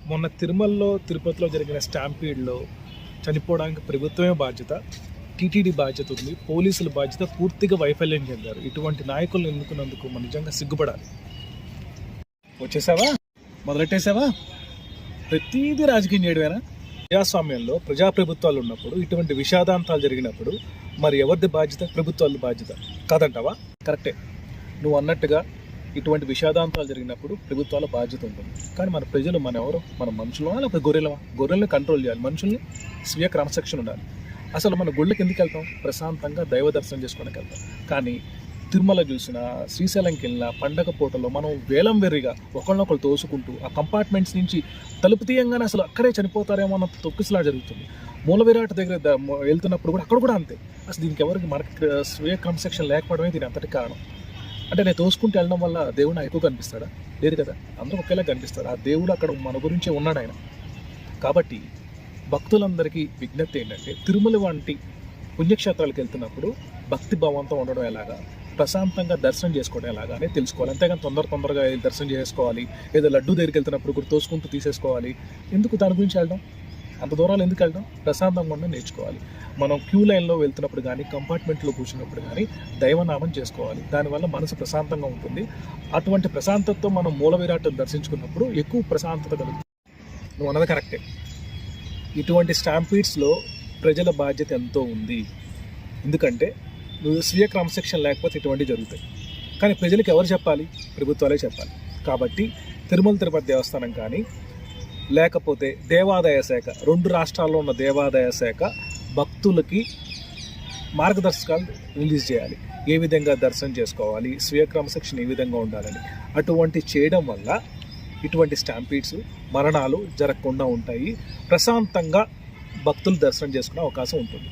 మొన్న తిరుమలలో తిరుపతిలో జరిగిన స్టాంపీడ్లో చనిపోవడానికి ప్రభుత్వమే బాధ్యత, టీటీడీ బాధ్యత ఉంది, పోలీసుల బాధ్యత పూర్తిగా వైఫల్యం చెందారు. ఇటువంటి నాయకులను ఎన్నుకున్నందుకు మనం నిజంగా సిగ్గుపడాలి. వచ్చేసావా, మొదలెట్టేసావా? ప్రతిదీ రాజకీయం చేయడమేనా? ప్రజాస్వామ్యంలో ప్రజాప్రభుత్వాలు ఉన్నప్పుడు ఇటువంటి విషాదాంతాలు జరిగినప్పుడు మరి ఎవరిది బాధ్యత? ప్రభుత్వాల బాధ్యత కాదంటావా? కరెక్టే, నువ్వు అన్నట్టుగా ఇటువంటి విషాదాంతాలు జరిగినప్పుడు ప్రభుత్వాల బాధ్యత ఉంటుంది. కానీ మన ప్రజలు, మన ఎవరు? మన మనుషులమా లేకపోతే గొర్రెలమా? గొర్రెల్ని కంట్రోల్ చేయాలి, మనుషుల్ని స్వీయ క్రమశిక్షణ ఉండాలి. అసలు మన గుళ్ళకి ఎందుకు వెళ్తాం? ప్రశాంతంగా దైవ దర్శనం చేసుకోవడానికి వెళ్తాం. కానీ తిరుమల చూసినా, శ్రీశైలంకి వెళ్ళినా పండగ పూటలో మనం వేలం వెర్రిగా ఒకళ్ళనొకళ్ళు తోసుకుంటూ ఆ కంపార్ట్మెంట్స్ నుంచి తలుపు తీయంగానే అసలు అక్కడే చనిపోతారేమో అన్న తొక్కిసలా జరుగుతుంది. మూల విరాట్ దగ్గర వెళ్తున్నప్పుడు కూడా అక్కడ కూడా అంతే. అసలు దీనికి ఎవరికి మనకి స్వీయ క్రమశిక్షణ లేకపోవడమే దీని అంతటి కారణం. అంటే నేను తోసుకుంటూ వెళ్ళడం వల్ల దేవుడు నాకు ఎక్కువ కనిపిస్తాడా? లేదు కదా, అందరూ ఒకేలా కనిపిస్తాడు. ఆ దేవుడు అక్కడ మన గురించే ఉన్నాడు ఆయన. కాబట్టి భక్తులందరికీ విజ్ఞప్తి ఏంటంటే, తిరుమల వంటి పుణ్యక్షేత్రాలకు వెళ్తున్నప్పుడు భక్తి భావంతో ఉండడం ఎలాగా, ప్రశాంతంగా దర్శనం చేసుకోవడం ఎలాగా అనేది తెలుసుకోవాలి. అంతేగాని తొందరగా దర్శనం చేసుకోవాలి, ఏదో లడ్డు దగ్గరికి వెళ్తున్నప్పుడు కూడా తోసుకుంటూ తీసేసుకోవాలి. ఎందుకు దాని గురించి వెళ్ళడం? అంత దూరాలు ఎందుకు వెళ్ళడం? ప్రశాంతంగా ఉండడం నేర్చుకోవాలి. మనం క్యూ లైన్లో వెళ్తున్నప్పుడు కానీ, కంపార్ట్మెంట్లో కూర్చున్నప్పుడు కానీ దైవనామం చేసుకోవాలి. దానివల్ల మనసు ప్రశాంతంగా ఉంటుంది. అటువంటి ప్రశాంతతతో మనం మూల విరాట్ను దర్శించుకున్నప్పుడు ఎక్కువ ప్రశాంతత కలుగుతుంది. నువ్వు అన్నది కరెక్టే. ఇటువంటి స్టాంపీడ్స్లో ప్రజల బాధ్యత ఎంతో ఉంది. ఎందుకంటే నువ్వు స్వీయ క్రమశిక్షణ లేకపోతే ఇటువంటివి జరుగుతాయి. కానీ ప్రజలకు ఎవరు చెప్పాలి? ప్రభుత్వాలే చెప్పాలి. కాబట్టి తిరుమల తిరుపతి దేవస్థానం కానీ, లేకపోతే దేవాదాయ శాఖ, 2 రాష్ట్రాల్లో ఉన్న దేవాదాయ శాఖ భక్తులకి మార్గదర్శకాలు రిలీజ్ చేయాలి. ఏ విధంగా దర్శనం చేసుకోవాలి, స్వీయ క్రమశిక్షణ ఏ విధంగా ఉండాలని. అటువంటి చేయడం వల్ల ఇటువంటి స్టాంపీడ్స్, మరణాలు జరగకుండా ఉంటాయి. ప్రశాంతంగా భక్తులు దర్శనం చేసుకునే అవకాశం ఉంటుంది.